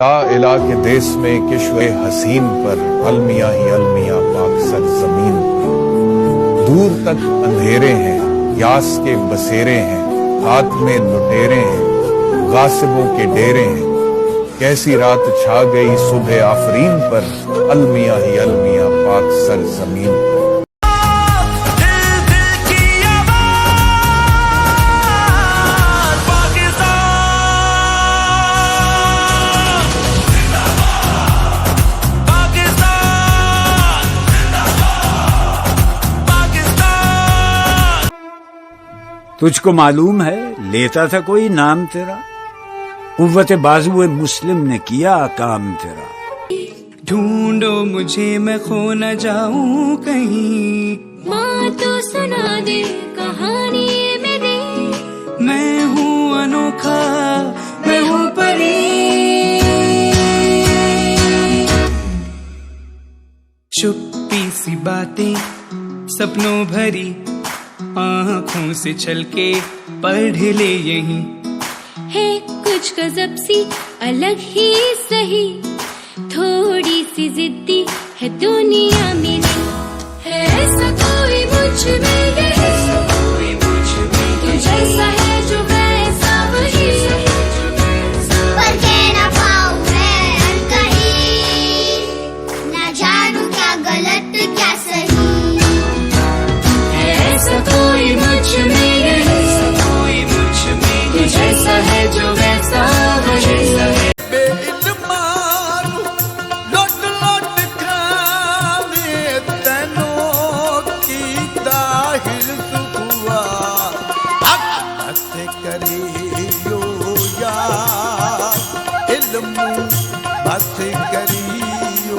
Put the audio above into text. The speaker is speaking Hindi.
इला के देश में किश्वे हसीन पर अलमिया ही अलमिया पाक सरजमीन पर। दूर तक अंधेरे हैं, यास के बसेरे हैं, हाथ में लुटेरे हैं, गासिबों के डेरे हैं। कैसी रात छा गई सुबह आफरीन पर, अलमिया ही अलमिया पाक सरजमीन पर। तुझको मालूम है लेता था कोई नाम तेरा, कुव्वते बाजुए मुस्लिम ने किया काम तेरा। ढूंढो मुझे मैं खो न जाऊं कहीं, माँ तो सुना दे कहानी मेरी। मैं हूँ अनोखा, मैं हूँ परी। चुप्पी सी बातें सपनों भरी, आँखों से छलके पढ़ ले यहीं। है कुछ गजब सी अलग ही सही, थोड़ी सी जिद्दी है दुनिया मेरी। है ऐसा कोई मुझ में यही, तू जैसा है जो वैसा वही। पर कह ना पाऊं मैं अनकही, ना जानूं क्या गलत क्या सही। है ऐसा कोई मुझ में यही, तू जैसा है जो वैसा वही। बस करियो